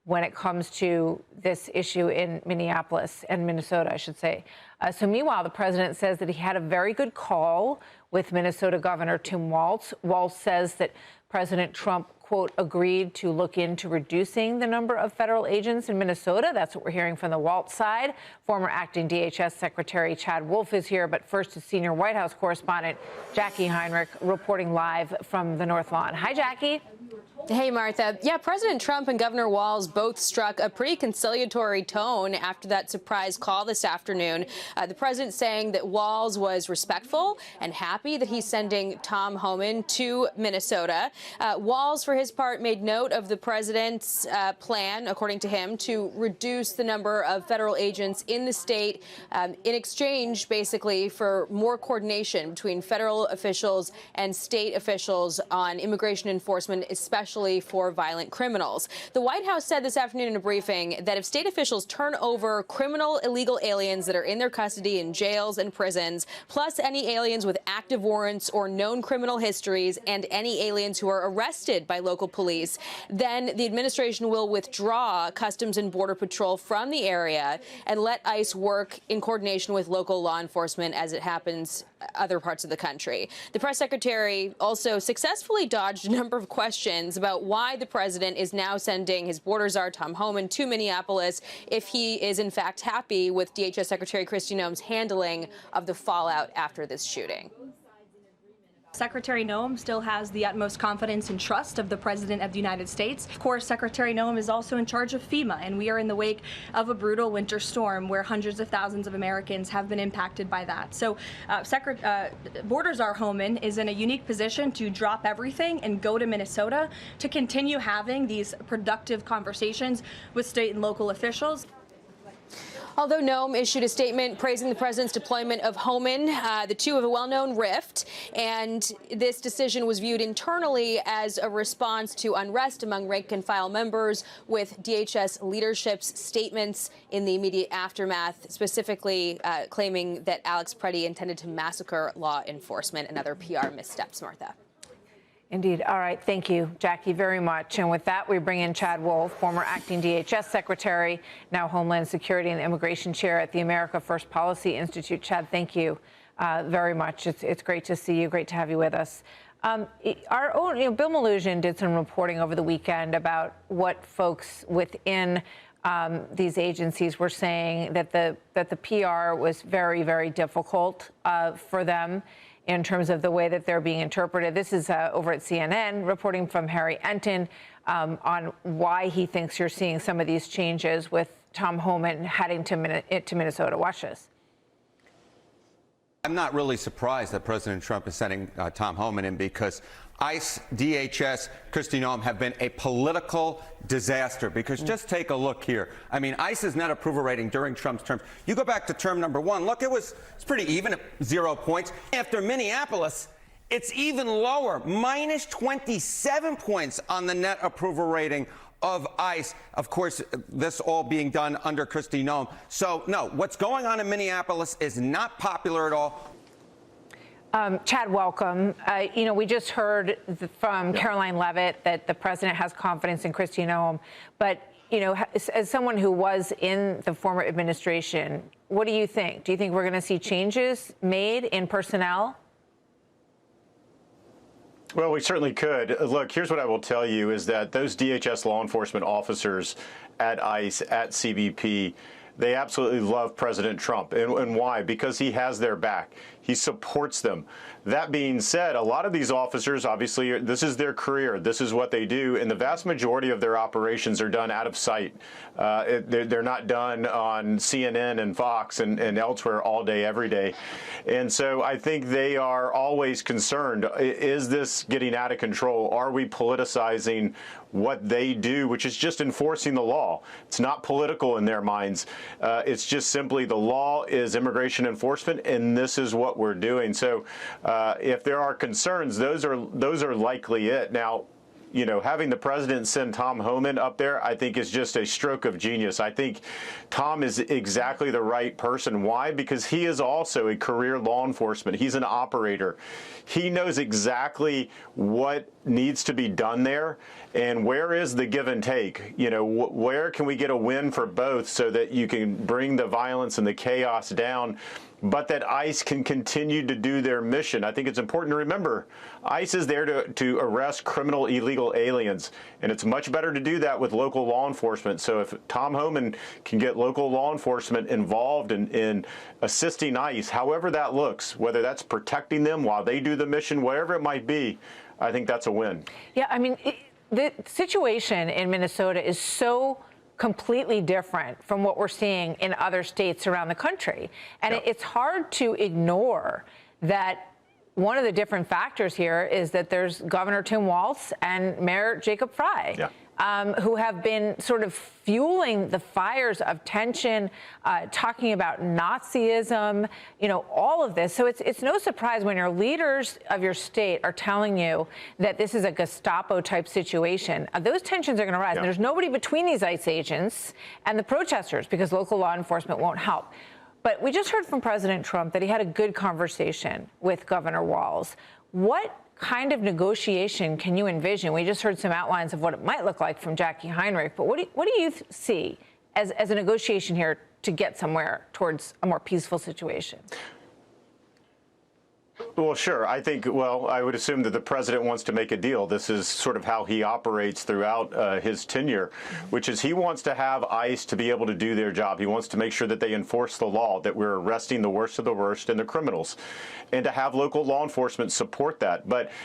when it comes to this issue in Minneapolis and Minnesota, I should say. So meanwhile, the president says that he had a very good call with Minnesota Governor Tim Walz. Walz says that President Trump, quote, agreed to look into reducing the number of federal agents in Minnesota. That's what we're hearing from the Walz side. Former acting DHS Secretary Chad Wolf is here, but first is senior White House correspondent Jackie Heinrich reporting live from the North Lawn. Hi, Jackie. Hey, Martha. Yeah, President Trump and Governor Walz both struck a pretty conciliatory tone after that surprise call this afternoon. The president saying that Walz was respectful and happy that he's sending Tom Homan to Minnesota. Walz, for his part, made note of the president's plan, according to him, to reduce the number of federal agents in the state in exchange, basically, for more coordination between federal officials and state officials on immigration enforcement, especially for violent criminals. The White House said this afternoon in a briefing that if state officials turn over criminal illegal aliens that are in their custody in jails and prisons, plus any aliens with active warrants or known criminal histories and any aliens who are arrested by local police, then the administration will withdraw Customs and Border Patrol from the area and let ICE work in coordination with local law enforcement as it happens other parts of the country. The press secretary also successfully dodged a number of questions about why the president is now sending his border czar, Tom Homan, to Minneapolis if he is in fact happy with DHS Secretary Kristi Noem's handling of the fallout after this shooting. Secretary Noem still has the utmost confidence and trust of the President of the United States. Of course, Secretary Noem is also in charge of FEMA, and we are in the wake of a brutal winter storm where hundreds of thousands of Americans have been impacted by that. So Border Czar Homan is in a unique position to drop everything and go to Minnesota to continue having these productive conversations with state and local officials. Although Noem issued a statement praising the president's deployment of Homan, the two have a well-known rift, and this decision was viewed internally as a response to unrest among rank-and-file members, with DHS leadership's statements in the immediate aftermath, specifically claiming that Alex Preddy intended to massacre law enforcement and other PR missteps. Martha. Indeed. All right. Thank you, Jackie, very much. And with that, we bring in Chad Wolf, former acting DHS Secretary, now Homeland Security and Immigration Chair at the America First Policy Institute. Chad, thank you very much. It's great to see you. Great to have you with us. Our own, Bill Maloogian did some reporting over the weekend about what folks within these agencies were saying, that the PR was very, very difficult for them in terms of the way that they're being interpreted. This is over at CNN, reporting from Harry Enton on why he thinks you're seeing some of these changes with Tom Homan heading to Minnesota. Watch this. I'm not really surprised that President Trump is sending Tom Homan in, because ICE, DHS, Kristi Noem have been a political disaster. Because just take a look here. I mean, ICE's net approval rating during Trump's term, you go back to term number one, look, it's pretty even at 0 points. After Minneapolis, it's even lower, minus 27 points on the net approval rating of ICE. Of course, this all being done under Kristi Noem. So, no, what's going on in Minneapolis is not popular at all. Chad, welcome. We just heard from Caroline Leavitt that the president has confidence in Kristi Noem. But, as someone who was in the former administration, what do you think? Do you think we're going to see changes made in personnel? Well, we certainly could. Look, here's what I will tell you is that those DHS law enforcement officers at ICE, at CBP, they absolutely love President Trump. And why? Because he has their back. He supports them. That being said, a lot of these officers, obviously, this is their career. This is what they do. And the vast majority of their operations are done out of sight. They're not done on CNN and Fox and elsewhere all day, every day. And so I think they are always concerned. Is this getting out of control? Are we politicizing what they do, which is just enforcing the law? It's not political in their minds. It's just simply the law is immigration enforcement, and this is what we're doing. So if there are concerns, those are likely it. Now, you know, having the president send Tom Homan up there, I think is just a stroke of genius. I think Tom is exactly the right person. Why? Because he is also a career law enforcement. He's an operator. He knows exactly what needs to be done there and where is the give and take. You know, where can we get a win for both so that you can bring the violence and the chaos down, but that ICE can continue to do their mission. I think it's important to remember ICE is there to arrest criminal illegal aliens, and it's much better to do that with local law enforcement. So if Tom Homan can get local law enforcement involved in assisting ICE, however that looks, whether that's protecting them while they do the mission, whatever it might be, I think that's a win. Yeah, I mean, the situation in Minnesota is so completely different from what we're seeing in other states around the country. And it's hard to ignore that one of the different factors here is that there's Governor Tim Walz and Mayor Jacob Frey, who have been sort of fueling the fires of tension, talking about Nazism, you know, all of this. So it's no surprise when your leaders of your state are telling you that this is a Gestapo-type situation. Those tensions are going to rise. And there's nobody between these ICE agents and the protesters because local law enforcement won't help. But we just heard from President Trump that he had a good conversation with Governor Walz. What kind of negotiation can you envision? We just heard some outlines of what it might look like from Jackie Heinrich, but what do you see as a negotiation here to get somewhere towards a more peaceful situation? Well, sure. I think, well, I would assume that the president wants to make a deal. This is sort of how he operates throughout his tenure, which is he wants to have ICE to be able to do their job. He wants to make sure that they enforce the law, that we're arresting the worst of the worst and the criminals, and to have local law enforcement support that.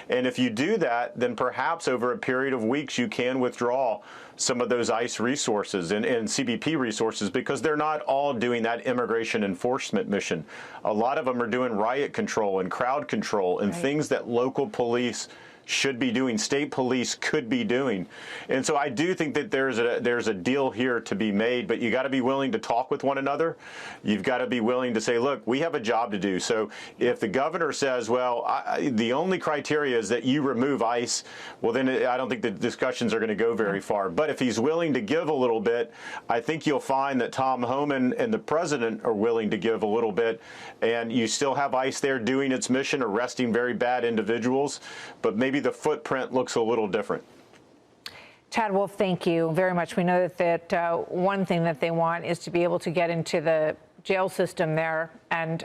And if you do that, then perhaps over a period of weeks, you can withdraw some of those ICE resources and CBP resources because they're not all doing that immigration enforcement mission. A lot of them are doing riot control and crowd control and things that local police should be doing, state police could be doing. And so I do think that there's a deal here to be made, but you got to be willing to talk with one another. You've got to be willing to say, look, we have a job to do. So if the governor says, well, the only criteria is that you remove ICE, well, then I don't think the discussions are going to go very far. But if he's willing to give a little bit, I think you'll find that Tom Homan and the president are willing to give a little bit, and you still have ICE there doing its mission, arresting very bad individuals, but maybe the footprint looks a little different. Chad Wolf, thank you very much. We know that one thing that they want is to be able to get into the jail system there and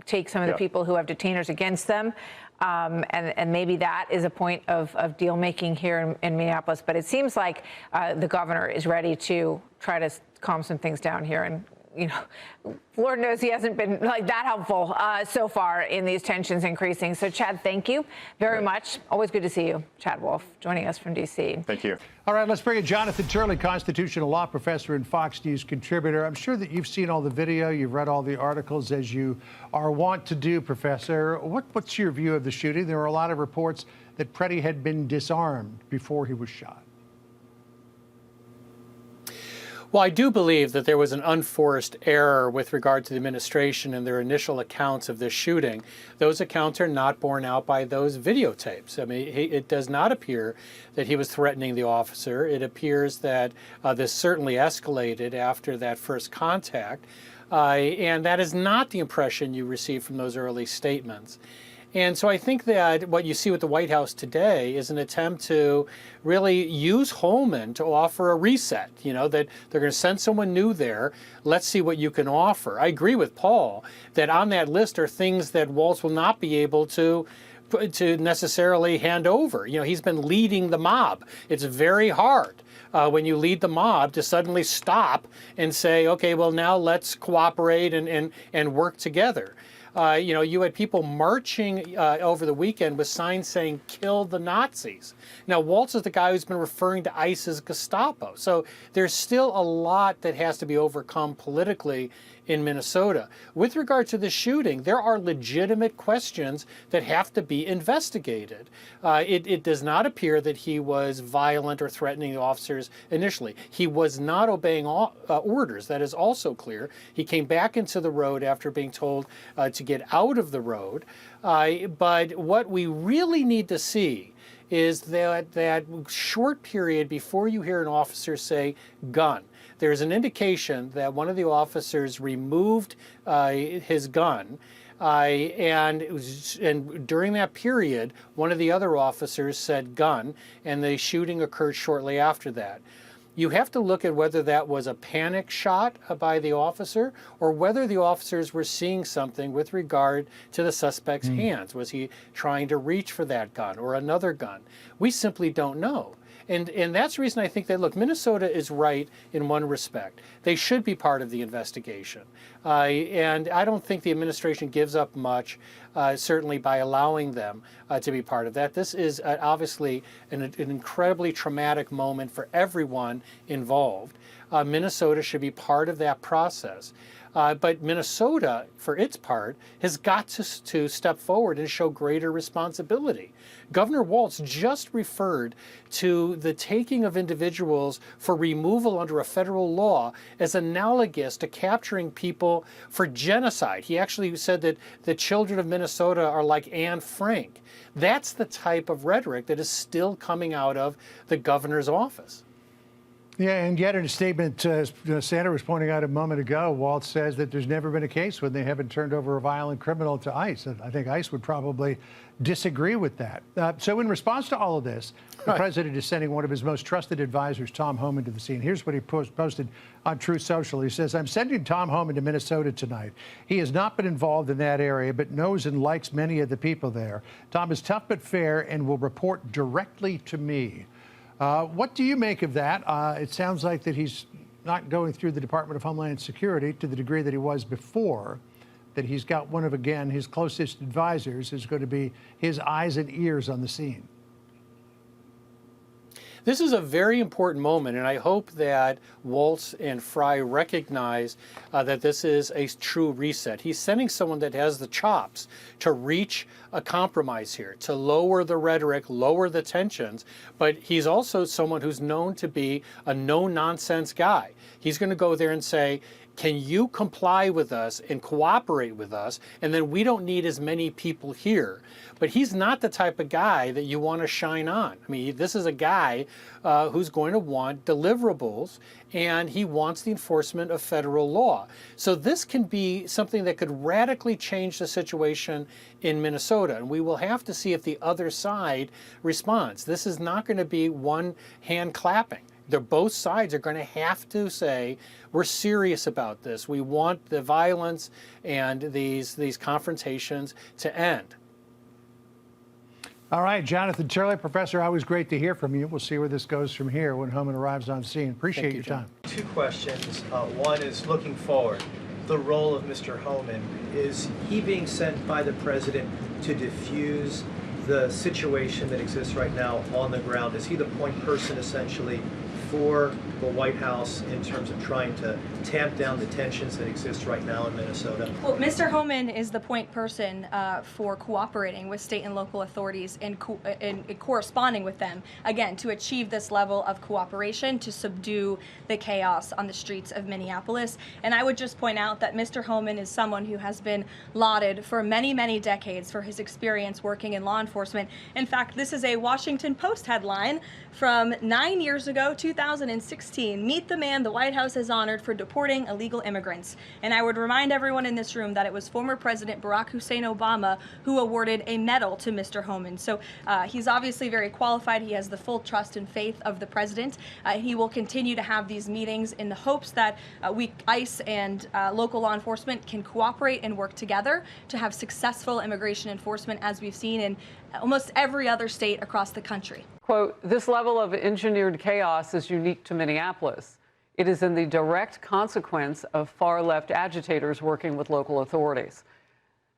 take some of the people who have detainers against them. And maybe that is a point of deal making here in Minneapolis. But it seems like the governor is ready to try to calm some things down here. And, you know, Lord knows he hasn't been like that helpful so far in these tensions increasing. So, Chad, thank you very much. Always good to see you. Chad Wolf joining us from D.C. Thank you. All right, let's bring in Jonathan Turley, constitutional law professor and Fox News contributor. I'm sure that you've seen all the video, you've read all the articles as you are wont to do, Professor. What's your view of the shooting? There were a lot of reports that Preddy had been disarmed before he was shot. Well, I do believe that there was an unforced error with regard to the administration and their initial accounts of this shooting. Those accounts are not borne out by those videotapes. I mean, it does not appear that he was threatening the officer. It appears that this certainly escalated after that first contact. And that is not the impression you receive from those early statements. And so I think that what you see with the White House today is an attempt to really use Homan to offer a reset, you know, that they're going to send someone new there. Let's see what you can offer. I agree with Paul that on that list are things that Walz will not be able to necessarily hand over. You know, he's been leading the mob. It's very hard when you lead the mob to suddenly stop and say, okay, well, now let's cooperate and work together. You know, you had people marching over the weekend with signs saying, kill the Nazis. Now, Walz is the guy who's been referring to ICE as Gestapo. So there's still a lot that has to be overcome politically in Minnesota. With regard to the shooting, there are legitimate questions that have to be investigated. It does not appear that he was violent or threatening the officers initially. He was not obeying orders. That is also clear. He came back into the road after being told to get out of the road. But what we really need to see is that short period before you hear an officer say gun. There's an indication that one of the officers removed his gun, and during that period, one of the other officers said gun, and the shooting occurred shortly after that. You have to look at whether that was a panic shot by the officer or whether the officers were seeing something with regard to the suspect's hands. Was he trying to reach for that gun or another gun? We simply don't know. And that's the reason I think that, look, Minnesota is right in one respect. They should be part of the investigation. And I don't think the administration gives up much, certainly by allowing them to be part of that. This is obviously an incredibly traumatic moment for everyone involved. Minnesota should be part of that process. But Minnesota, for its part, has got to step forward and show greater responsibility. Governor Walz just referred to the taking of individuals for removal under a federal law as analogous to capturing people for genocide. He actually said that the children of Minnesota are like Anne Frank. That's the type of rhetoric that is still coming out of the governor's office. Yeah, and yet in a statement, Sandra was pointing out a moment ago, Walz says that there's never been a case when they haven't turned over a violent criminal to ICE. And I think ICE would probably disagree with that. So in response to all of this, the president is sending one of his most trusted advisors, Tom Homan, to the scene. Here's what he posted on Truth Social. He says, I'm sending Tom Homan to Minnesota tonight. He has not been involved in that area, but knows and likes many of the people there. Tom is tough but fair and will report directly to me. What do you make of that? It sounds like that he's not going through the Department of Homeland Security to the degree that he was before, that he's got one of, again, his closest advisors is going to be his eyes and ears on the scene. This is a very important moment, and I hope that Walz and Fry recognize that this is a true reset. He's sending someone that has the chops to reach a compromise here, to lower the rhetoric, lower the tensions, but he's also someone who's known to be a no-nonsense guy. He's going to go there and say, can you comply with us and cooperate with us? And then we don't need as many people here. But he's not the type of guy that you want to shine on. I mean, this is a guy who's going to want deliverables, and he wants the enforcement of federal law. So this can be something that could radically change the situation in Minnesota. And we will have to see if the other side responds. This is not going to be one hand clapping. Both sides are going to have to say, we're serious about this. We want the violence and these confrontations to end. All right, Jonathan Turley, Professor, always great to hear from you. We'll see where this goes from here when Homan arrives on scene. Appreciate your time. Two questions. One is looking forward. The role of Mr. Homan. Is he being sent by the president to diffuse the situation that exists right now on the ground? Is he the point person essentially for the White House in terms of trying to tamp down the tensions that exist right now in Minnesota? Well, Mr. Homan is the point person for cooperating with state and local authorities and corresponding with them, again, to achieve this level of cooperation to subdue the chaos on the streets of Minneapolis. And I would just point out that Mr. Homan is someone who has been lauded for many, many decades for his experience working in law enforcement. In fact, this is a Washington Post headline from 9 years ago, 2016. Meet the man the White House has honored for deporting illegal immigrants. And I would remind everyone in this room that it was former President Barack Hussein Obama who awarded a medal to Mr. Homan. So he's obviously very qualified. He has the full trust and faith of the president. He will continue to have these meetings in the hopes that ICE and local law enforcement can cooperate and work together to have successful immigration enforcement, as we've seen in almost every other state across the country. Quote, this level of engineered chaos is unique to Minneapolis. It is in the direct consequence of far-left agitators working with local authorities.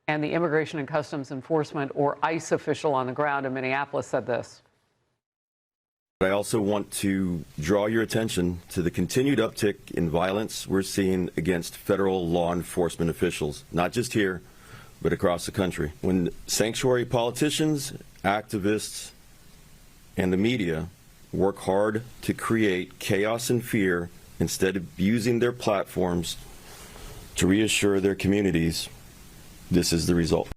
And the Immigration and Customs Enforcement, or ICE official on the ground in Minneapolis, said this. I also want to draw your attention to the continued uptick in violence we're seeing against federal law enforcement officials, not just here, but across the country. When sanctuary politicians, activists, and the media work hard to create chaos and fear instead of using their platforms to reassure their communities, this is the result.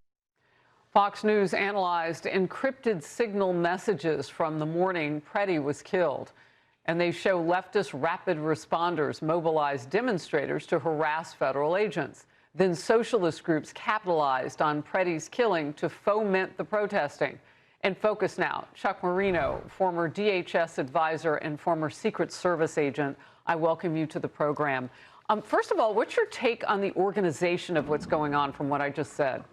Fox News analyzed encrypted signal messages from the morning Preddy was killed. And they show leftist rapid responders mobilize demonstrators to harass federal agents. Then socialist groups capitalized on Preddy's killing to foment the protesting. In focus now, Chuck Marino, former DHS advisor and former Secret Service agent. I welcome you to the program. First of all, what's your take on the organization of what's going on from what I just said?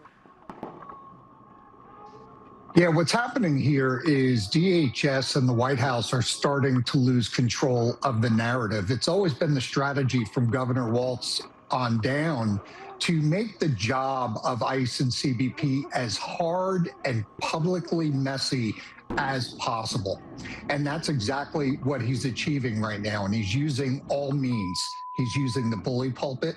Yeah, what's happening here is DHS and the White House are starting to lose control of the narrative. It's always been the strategy from Governor Walz on down to make the job of ICE and CBP as hard and publicly messy as possible. And that's exactly what he's achieving right now. And he's using all means. He's using the bully pulpit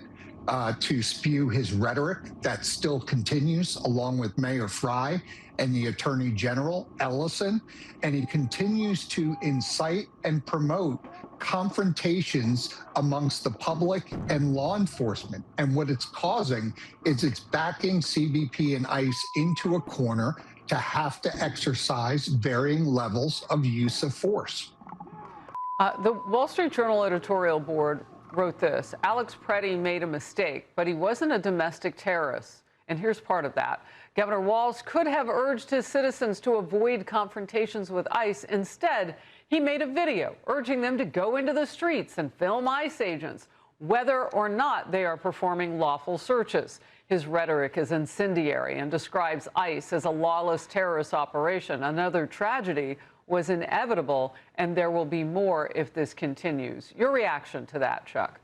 to spew his rhetoric that still continues, along with Mayor Fry and the Attorney General Ellison. And he continues to incite and promote confrontations amongst the public and law enforcement. And what it's causing is it's backing CBP and ICE into a corner to have to exercise varying levels of use of force. The Wall Street Journal editorial board wrote this: Alex Preddy made a mistake, but he wasn't a domestic terrorist. And here's part of that. Governor Walz could have urged his citizens to avoid confrontations with ICE. Instead, he made a video urging them to go into the streets and film ICE agents, whether or not they are performing lawful searches. His rhetoric is incendiary and describes ICE as a lawless terrorist operation. Another tragedy was inevitable, and there will be more if this continues. Your reaction to that, Chuck?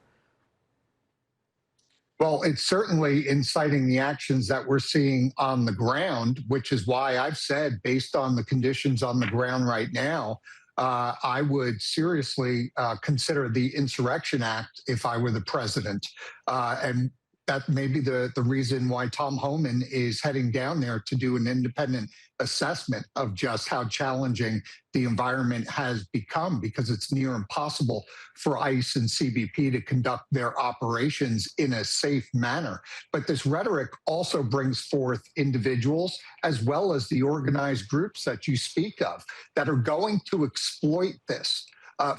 Well, it's certainly inciting the actions that we're seeing on the ground, which is why I've said, based on the conditions on the ground right now, I would seriously consider the Insurrection Act if I were the president. And that may be the reason why Tom Homan is heading down there to do an independent assessment of just how challenging the environment has become, because it's near impossible for ICE and CBP to conduct their operations in a safe manner. But this rhetoric also brings forth individuals, as well as the organized groups that you speak of, that are going to exploit this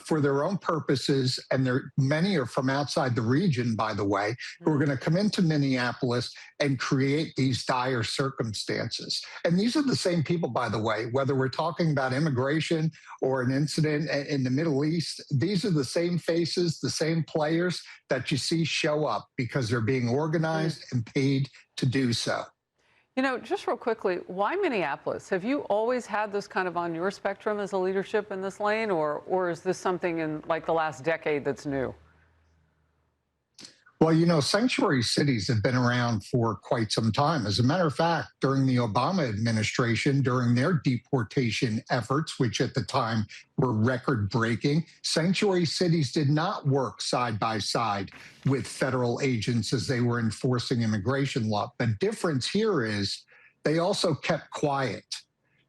for their own purposes. And many are from outside the region, by the way, who are going to come into Minneapolis and create these dire circumstances. And these are the same people, by the way, whether we're talking about immigration or an incident in the Middle East, these are the same faces, the same players that you see show up because they're being organized and paid to do so. You know, just real quickly, why Minneapolis? Have you always had this kind of on your spectrum as a leadership in this lane, or is this something in like the last decade that's new? Well, you know, sanctuary cities have been around for quite some time. As a matter of fact, during the Obama administration, during their deportation efforts, which at the time were record-breaking, sanctuary cities did not work side by side with federal agents as they were enforcing immigration law. The difference here is they also kept quiet.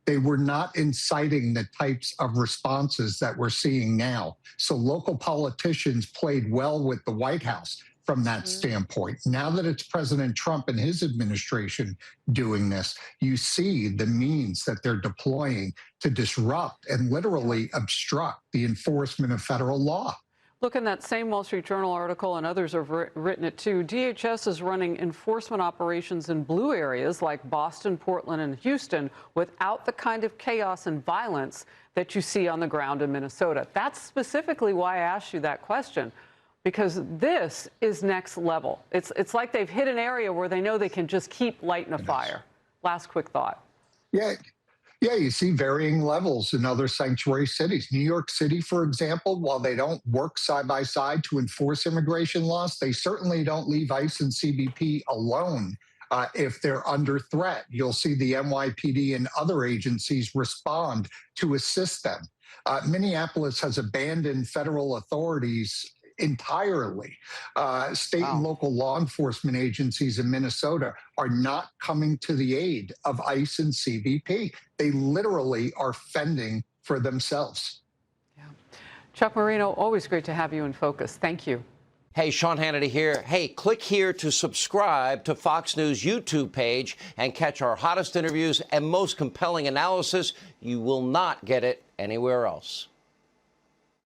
They were not inciting the types of responses that we're seeing now. So local politicians played well with the White House from that standpoint. Now that it's President Trump and his administration doing this, you see the means that they're deploying to disrupt and literally obstruct the enforcement of federal law. Look, in that same Wall Street Journal article, and others have written it too, DHS is running enforcement operations in blue areas like Boston, Portland, and Houston without the kind of chaos and violence that you see on the ground in Minnesota. That's specifically why I asked you that question, because this is next level. It's like they've hit an area where they know they can just keep lighting a fire. Last quick thought. Yeah, you see varying levels in other sanctuary cities. New York City, for example, while they don't work side by side to enforce immigration laws, they certainly don't leave ICE and CBP alone if they're under threat. You'll see the NYPD and other agencies respond to assist them. Minneapolis has abandoned federal authorities entirely. State and local law enforcement agencies in Minnesota are not coming to the aid of ICE and CBP. They literally are fending for themselves. Yeah. Chuck Marino, always great to have you in focus. Thank you. Hey, Sean Hannity here. Hey, click here to subscribe to Fox News YouTube page and catch our hottest interviews and most compelling analysis. You will not get it anywhere else.